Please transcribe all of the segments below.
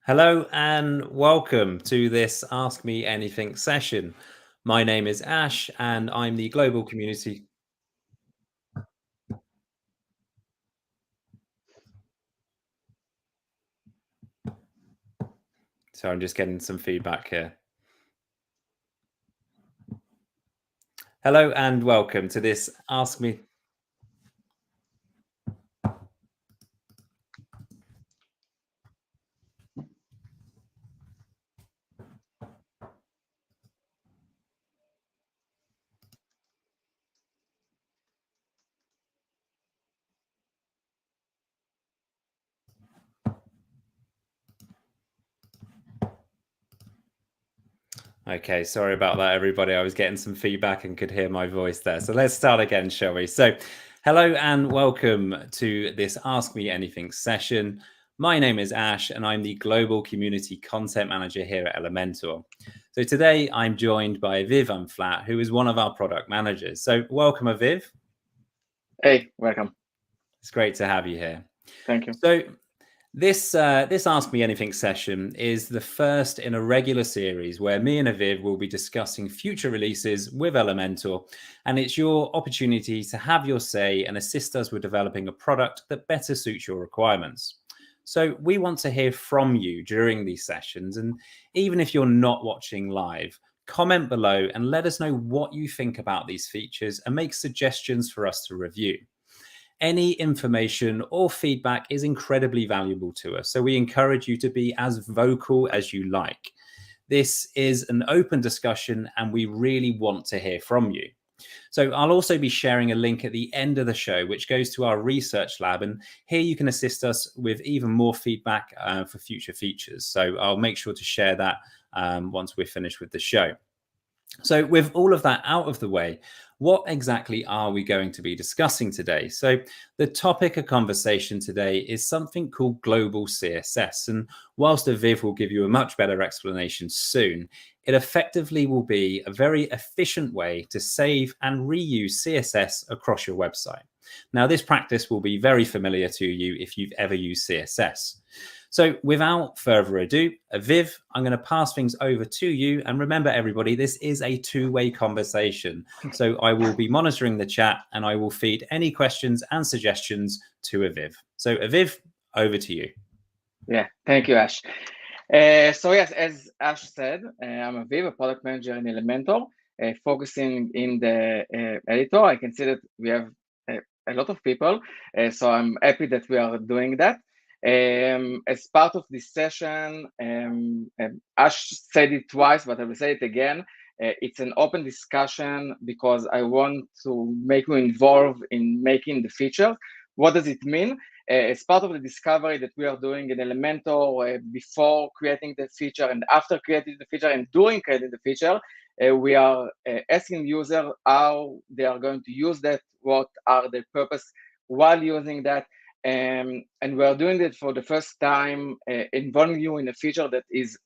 Hello and welcome to this Ask Me Anything session. My name is Ash and I'm the Global Community. So I'm just getting some feedback here. Hello and welcome to this Ask Me. Okay, sorry about that, everybody. I was getting some feedback and could hear my voice there. So let's start again, shall we? So, hello and welcome to this Ask Me Anything session. My name is Ash and I'm the Global Community Content Manager here at Elementor. So today I'm joined by Aviv Umflat, who is one of our product managers. So welcome, Aviv. Hey, welcome. It's great to have you here. Thank you. So this Ask Me Anything session is the first in a regular series where me and Aviv will be discussing future releases with Elementor, and it's your opportunity to have your say and assist us with developing a product that better suits your requirements. So we want to hear from you during these sessions, and even if you're not watching live, comment below and let us know what you think about these features and make suggestions for us to review. Any information or feedback is incredibly valuable to us, so we encourage you to be as vocal as you like. This is an open discussion and we really want to hear from you. So I'll also be sharing a link at the end of the show, which goes to our research lab. And here you can assist us with even more feedback for future features. So I'll make sure to share that once we're finished with the show. So with all of that out of the way, what exactly are we going to be discussing today? So the topic of conversation today is something called Global CSS. And whilst Aviv will give you a much better explanation soon, it effectively will be a very efficient way to save and reuse CSS across your website. Now, this practice will be very familiar to you if you've ever used CSS. So without further ado, Aviv, I'm going to pass things over to you. And remember, everybody, this is a two-way conversation. So I will be monitoring the chat and I will feed any questions and suggestions to Aviv. So Aviv, over to you. Yeah, thank you, Ash. So yes, as Ash said, I'm Aviv, a product manager in Elementor, focusing in the editor. I can see that we have a lot of people, so I'm happy that we are doing that. As part of this session, Ash said it twice, but I will say it again. It's an open discussion because I want to make you involved in making the feature. What does it mean? As part of the discovery that we are doing in Elementor before creating the feature and after creating the feature and during creating the feature, we are asking users how they are going to use that, what are the purpose while using that. And we are doing it for the first time, involving you in a feature that is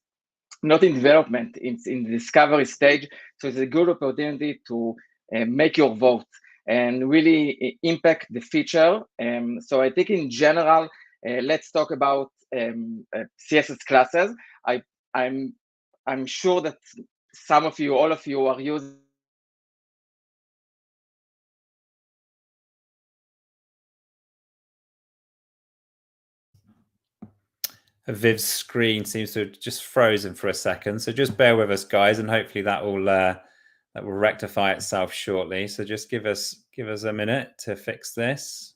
not in development, it's in the discovery stage. So it's a good opportunity to make your vote and really impact the feature. So I think in general, let's talk about CSS classes. I'm sure that some of you, all of you are using Aviv's screen seems to have just frozen for a second. So just bear with us, guys, and hopefully that will rectify itself shortly. So just give us a minute to fix this.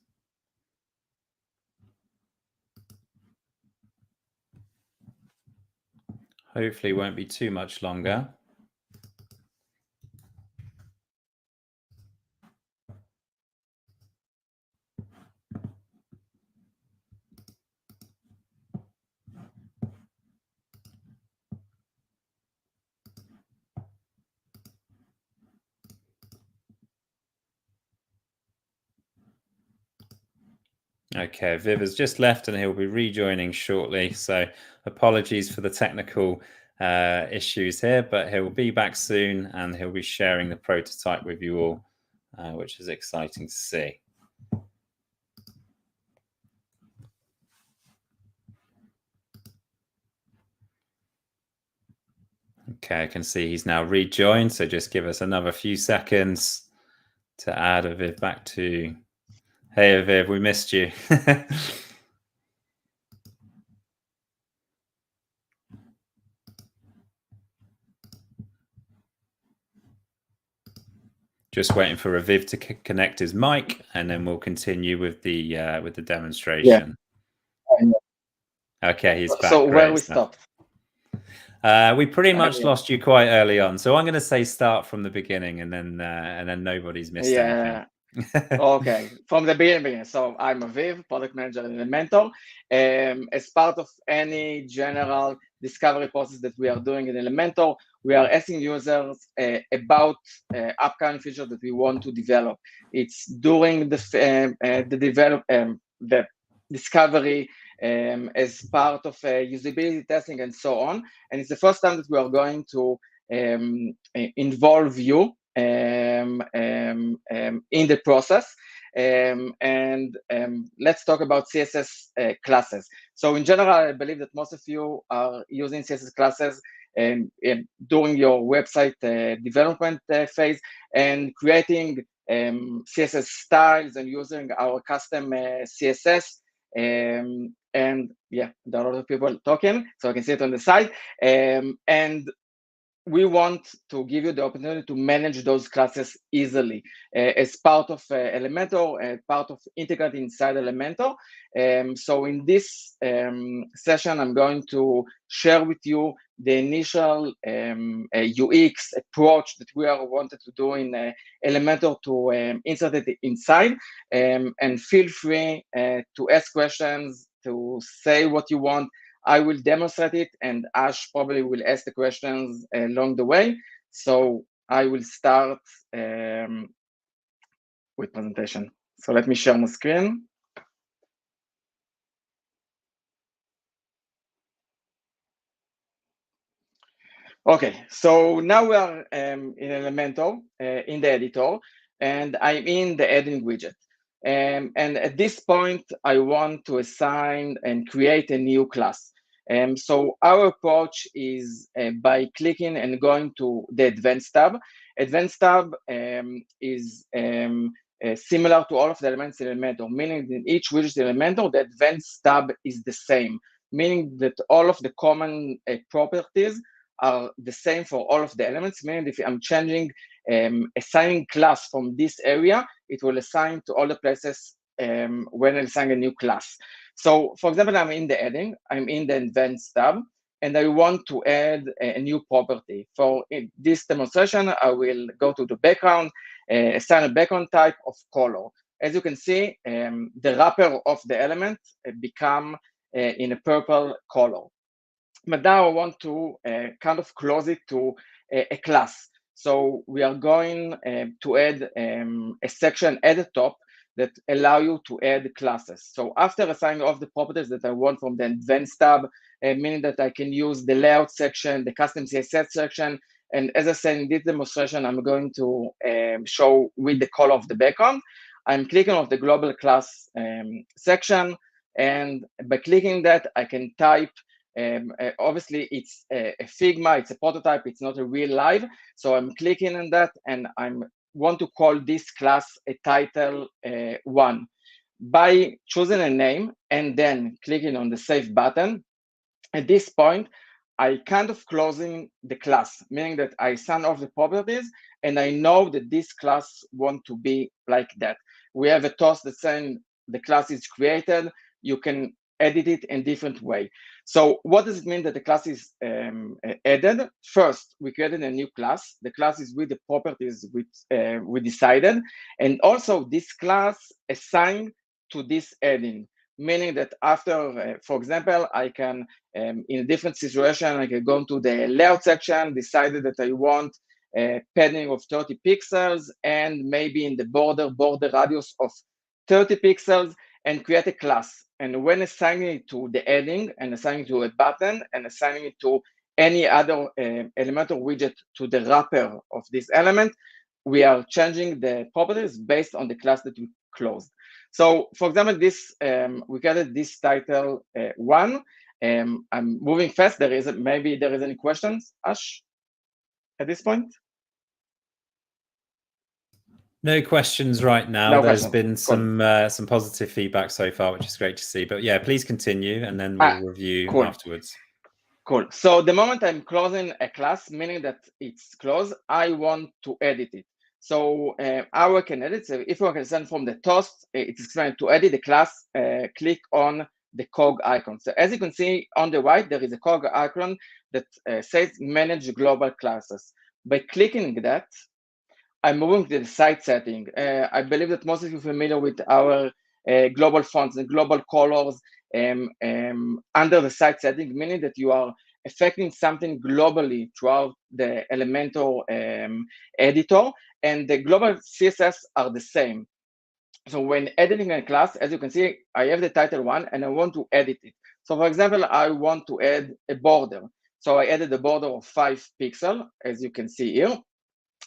Hopefully it won't be too much longer. Okay, Viv has just left and he'll be rejoining shortly. So apologies for the technical issues here, but he'll be back soon and he'll be sharing the prototype with you all, which is exciting to see. Okay, I can see he's now rejoined, so just give us another few seconds to add Aviv back to... Hey Aviv, we missed you. Just waiting for Aviv to connect his mic, and then we'll continue with the demonstration. Yeah. Okay, he's back. So where Great we stuff. stopped? We pretty much lost you quite early on, so I'm going to say start from the beginning, and then nobody's missed anything. Okay, from the beginning. So I'm Aviv, product manager at Elementor. As part of any general discovery process that we are doing in Elementor, we are asking users about upcoming features that we want to develop. It's during the discovery, as part of usability testing and so on. And it's the first time that we are going to involve you in the process. Let's talk about CSS classes. So in general, I believe that most of you are using CSS classes during your website development phase and creating CSS styles and using our custom CSS. And yeah, there are a lot of people talking, so I can see it on the side. And we want to give you the opportunity to manage those classes easily as part of Elementor, part of integrating inside Elementor. So in this session, I'm going to share with you the initial UX approach that we are wanted to do in Elementor to insert it inside. And feel free to ask questions, to say what you want. I will demonstrate it, and Ash probably will ask the questions along the way. So I will start with presentation. So let me share my screen. Okay, so now we are in Elementor, in the editor, and I'm in the adding widget. And at this point, I want to assign and create a new class. So our approach is by clicking and going to the Advanced tab. Advanced tab is similar to all of the elements in Elementor, meaning in each widget in Elementor, the Advanced tab is the same, meaning that all of the common properties are the same for all of the elements, meaning if I'm changing, assigning class from this area, it will assign to all the places when I assign a new class. So for example, I'm in the adding, I'm in the advanced tab, and I want to add a new property. For this demonstration, I will go to the background, assign a background type of color. As you can see, the wrapper of the element become in a purple color. But now I want to kind of close it to a class. So we are going to add a section at the top that allow you to add classes. So after assigning all of the properties that I want from the advanced tab, meaning that I can use the layout section, the custom CSS section, and as I said in this demonstration, I'm going to show with the color of the background. I'm clicking on the global class section, and by clicking that, I can type. Obviously, it's a Figma, it's a prototype, it's not a real live. So I'm clicking on that, and I want to call this class a title 1. By choosing a name and then clicking on the save button, at this point, I kind of closing the class, meaning that I sign off the properties, and I know that this class want to be like that. We have a toss that saying the class is created. You can edit it in different way. So what does it mean that the class is added? First, we created a new class. The class is with the properties we decided. And also this class assigned to this adding, meaning that after, for example, I can, in a different situation, I can go to the layout section, decided that I want a padding of 30 pixels and maybe in the border radius of 30 pixels, and create a class. And when assigning it to the adding and assigning it to a button and assigning it to any other Elementor widget to the wrapper of this element, we are changing the properties based on the class that we closed. So for example, this we created this title 1. I'm moving fast. Maybe there is any questions, Ash? at this point? No questions right now. No There's questions. been some positive feedback so far, which is great to see. But yeah, please continue, and then we'll review cool. afterwards. Cool. So the moment I'm closing a class, meaning that it's closed, I want to edit it. So how I can edit? So if I can send from the toast, it is trying to edit the class. Click on the cog icon. So as you can see on the right, there is a cog icon that says Manage Global Classes. By clicking that, I'm moving to the site setting. I believe that most of you are familiar with our global fonts and global colors under the site setting, meaning that you are affecting something globally throughout the Elementor editor, and the global CSS are the same. So when editing a class, as you can see, I have the title one and I want to edit it. So for example, I want to add a border. So I added a border of 5 pixels, as you can see here.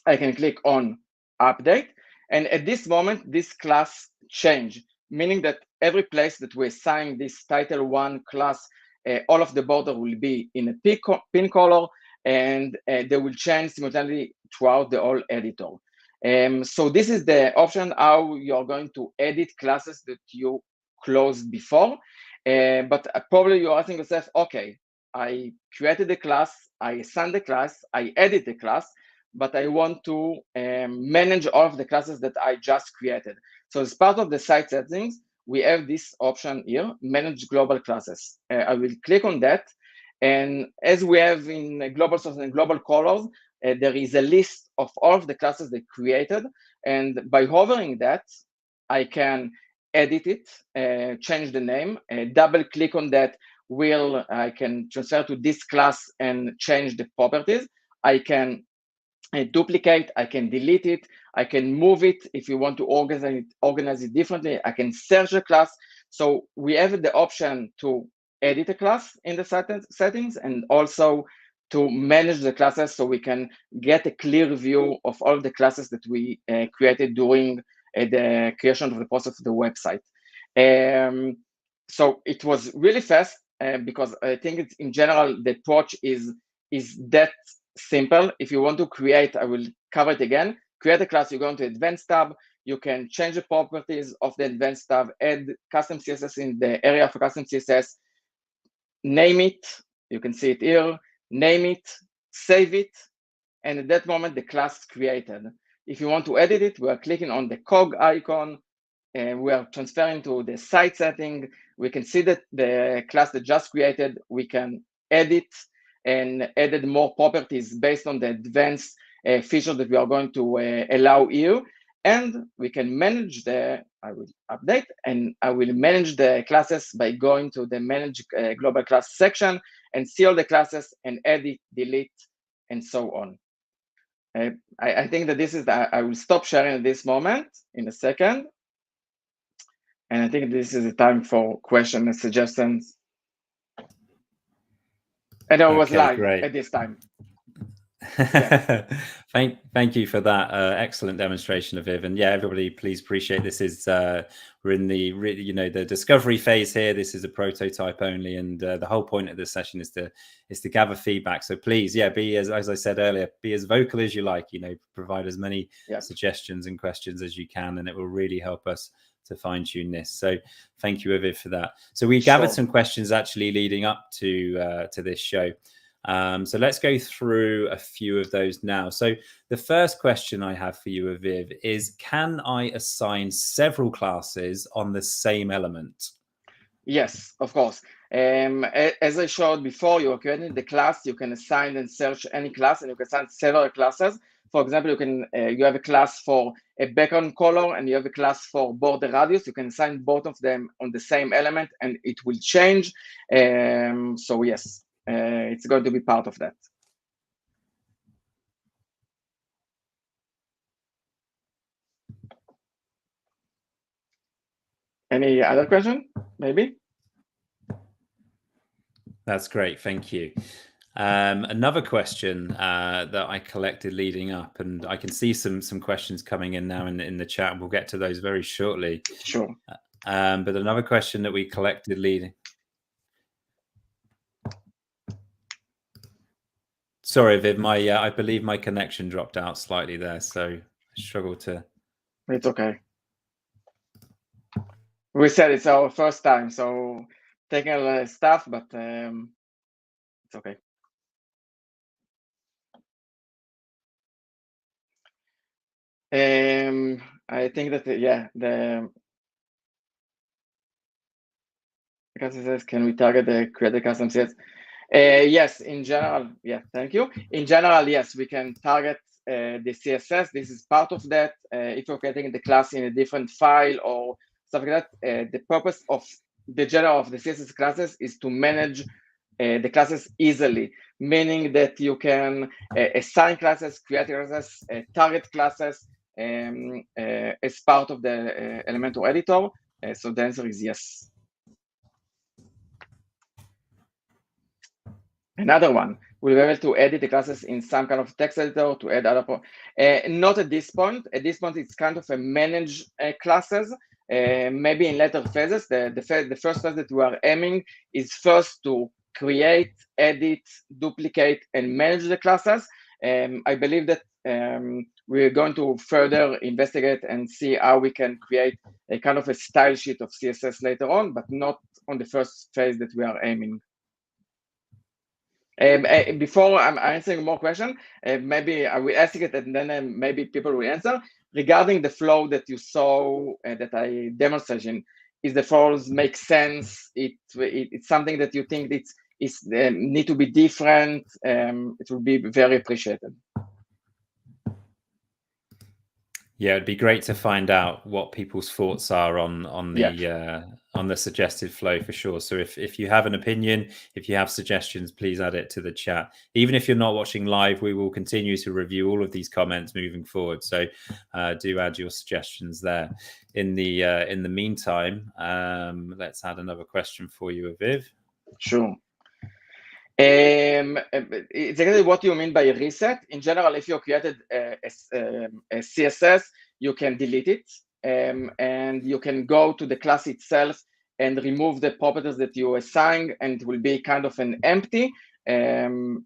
I can click on update. And at this moment, this class change, meaning that every place that we assign this title one class, all of the border will be in a pin color, and they will change simultaneously throughout the whole editor. So this is the option how you're going to edit classes that you closed before. But probably you're asking yourself, okay, I created the class, I assigned the class, I edit the class, but I want to manage all of the classes that I just created. So as part of the site settings, we have this option here, Manage Global Classes. I will click on that. And as we have in global source and global colors, there is a list of all of the classes they created. And by hovering that, I can edit it, change the name, double click on that I can transfer to this class and change the properties. I can duplicate, I can delete it, I can move it. If you want to organize it differently, I can search a class. So we have the option to edit a class in the settings and also to manage the classes, so we can get a clear view of all the classes that we created during the creation of the process of the website. So it was really fast because I think it's, in general, the approach is that simple. If you want to create, I will cover it again, create a class, you go into Advanced tab, you can change the properties of the Advanced tab, add custom CSS in the area for custom CSS, name it, you can see it here, name it, save it, and at that moment, the class is created. If you want to edit it, we are clicking on the cog icon, and we are transferring to the site setting. We can see that the class that just created, we can edit and added more properties based on the advanced features that we are going to allow here. And we can manage I will update, and I will manage the classes by going to the Manage Global Class section and see all the classes and edit, delete, and so on. I think that this is, I will stop sharing at this moment in a second. And I think this is the time for questions and suggestions. And I was live great. at this time. Yeah. Thank you for that excellent demonstration, Aviv. And yeah, everybody, please appreciate this is we're in the discovery phase here. This is a prototype only, and the whole point of this session is to gather feedback. So please, yeah, be as I said earlier, be as vocal as you like. Provide as many suggestions and questions as you can, and it will really help us to fine tune this. So thank you, Aviv, for that. So we gathered some questions actually leading up to this show. So let's go through a few of those now. So the first question I have for you, Aviv, is can I assign several classes on the same element? Yes, of course. As I showed before, you're creating the class, you can assign and search any class, and you can assign several classes. For example, you have a class for a background color and you have a class for border radius. You can assign both of them on the same element and it will change. So yes, it's going to be part of that. Any other question, maybe? That's great, thank you. Another question that I collected leading up, and I can see some questions coming in now in the chat. We'll get to those very shortly. Sure. But another question that we collected leading. Sorry, Viv, I believe my connection dropped out slightly there, so I struggle to... It's okay. We said it's our first time, so technical stuff, but it's okay. I think that, the custom says, can we target the created custom sets? Yes, in general, thank you. In general, yes, we can target the CSS. This is part of that. If you're creating the class in a different file or stuff like that, the purpose of the general of the CSS classes is to manage the classes easily, meaning that you can assign classes, create classes, target classes as part of the Elementor editor. So the answer is yes. Another one, we'll be able to edit the classes in some kind of text editor to add other. Not at this point. At this point, it's kind of a manage classes. Maybe in later phases. The first phase that we are aiming is first to create, edit, duplicate, and manage the classes. I believe that we're going to further investigate and see how we can create a kind of a style sheet of CSS later on, but not on the first phase that we are aiming. Before I'm answering more questions, maybe I will ask it and then maybe people will answer. Regarding the flow that you saw that I demonstrated, is the flows make sense? It's something that you think it's need to be different? It will be very appreciated. Yeah, it'd be great to find out what people's thoughts are on the suggested flow for sure. So if you have an opinion, if you have suggestions, please add it to the chat. Even if you're not watching live, we will continue to review all of these comments moving forward. So do add your suggestions there. In the meantime, let's add another question for you, Aviv. Sure. It's exactly what you mean by a reset. In general, if you created a CSS, you can delete it, and you can go to the class itself and remove the properties that you assigned, and it will be kind of an empty. I'm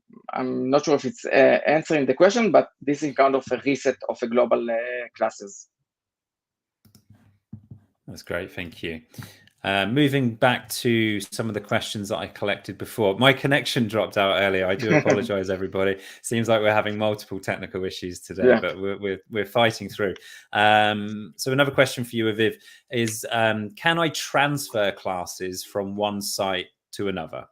not sure if it's answering the question, but this is kind of a reset of a global classes. That's great, thank you. Moving back to some of the questions that I collected before. My connection dropped out earlier. I do apologize, everybody. Seems like we're having multiple technical issues today, but we're fighting through. So another question for you, Aviv, is can I transfer classes from one site to another?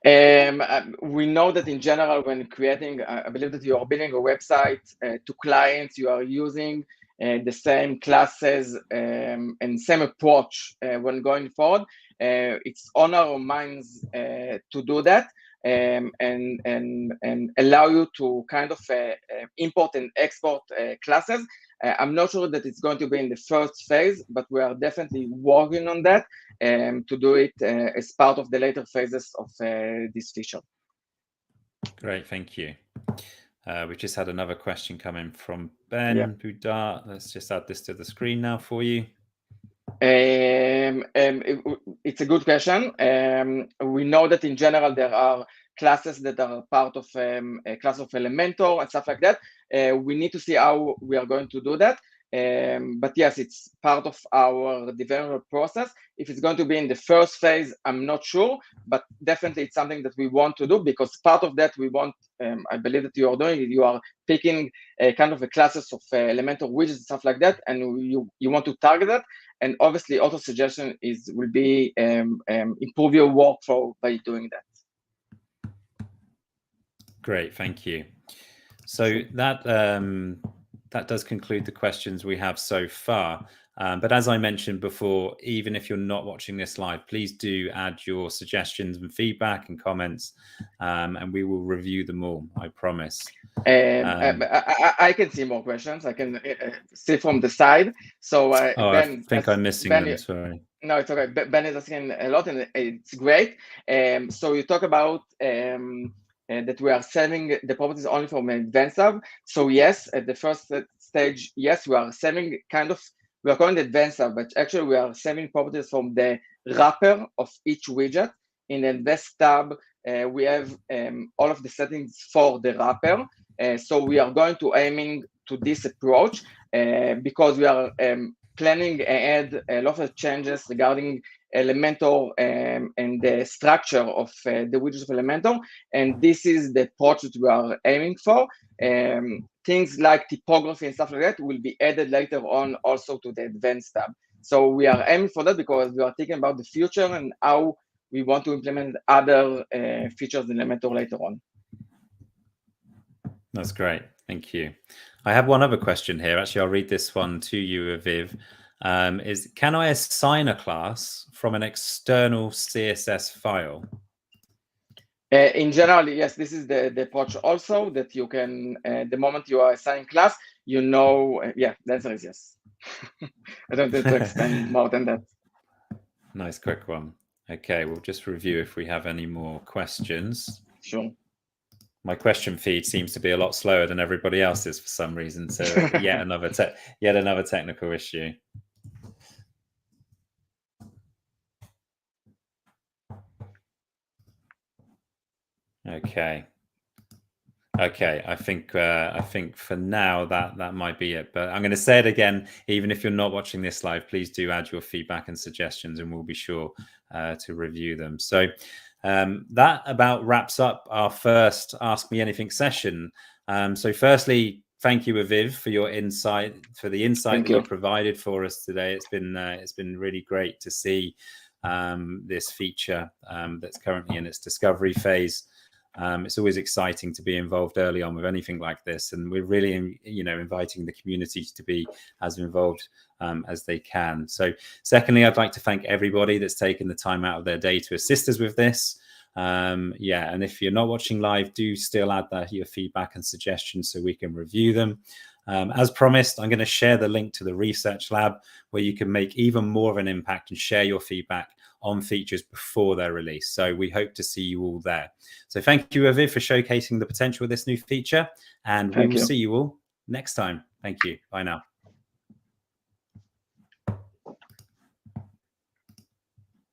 We know that in general, when creating, I believe that you are building a website to clients, you are using the same classes and same approach when going forward. It's on our minds to do that and allow you to kind of import and export classes. I'm not sure that it's going to be in the first phase, but we are definitely working on that to do it as part of the later phases of this feature. Great, thank you. We just had another question coming from Ben Boudart. Let's just add this to the screen now for you. It's a good question. We know that in general there are classes that are part of a class of Elementor and stuff like that. We need to see how we are going to do that. But yes, it's part of our development process. If it's going to be in the first phase, I'm not sure, but definitely it's something that we want to do, because part of that we want, I believe that you are doing it, you are picking kind of a classes of Elementor widgets and stuff like that, and you want to target that. And obviously auto suggestion will be improve your workflow by doing that. Great, thank you. So that does conclude the questions we have so far. But as I mentioned before, even if you're not watching this live, please do add your suggestions and feedback and comments, and we will review them all, I promise. I can see more questions. I can see from the side. So Ben, I think I'm missing them, sorry. No, it's okay. Ben is asking a lot, and it's great. So you talk about that we are saving the properties only from Advanced Hub. So yes, at the first stage, yes, we are saving we are calling it Advanced Hub, but actually we are saving properties from the wrapper of each widget. In the Advanced tab, we have all of the settings for the wrapper. So we are going to aiming to this approach because we are planning ahead a lot of changes regarding Elementor and the structure of the widgets of Elementor, and this is the approach that we are aiming for. Things like typography and stuff like that will be added later on also to the advanced tab. So we are aiming for that because we are thinking about the future and how we want to implement other features in Elementor later on. That's great. Thank you. I have one other question here. Actually, I'll read this one to you, Aviv. Can I assign a class from an external CSS file? In general, yes, this is the approach also that you can, the moment you are assigning class, you know, yeah, the answer is yes. I don't need to extend more than that. Nice quick one. Okay, we'll just review if we have any more questions. Sure. My question feed seems to be a lot slower than everybody else's for some reason. So yet another technical issue. Okay. I think for now that might be it. But I'm going to say it again. Even if you're not watching this live, please do add your feedback and suggestions, and we'll be sure to review them. So that about wraps up our first Ask Me Anything session. So firstly, thank you, Aviv, for your insight, for the insight that you provided for us today. It's been really great to see this feature that's currently in its discovery phase. It's always exciting to be involved early on with anything like this, and we're really, inviting the community to be as involved as they can. So, secondly, I'd like to thank everybody that's taken the time out of their day to assist us with this. And if you're not watching live, do still add your feedback and suggestions so we can review them. As promised, I'm going to share the link to the research lab where you can make even more of an impact and share your feedback on features before they're released. So we hope to see you all there. So thank you, Aviv, for showcasing the potential of this new feature, and we will see you all next time. Thank you. Bye now.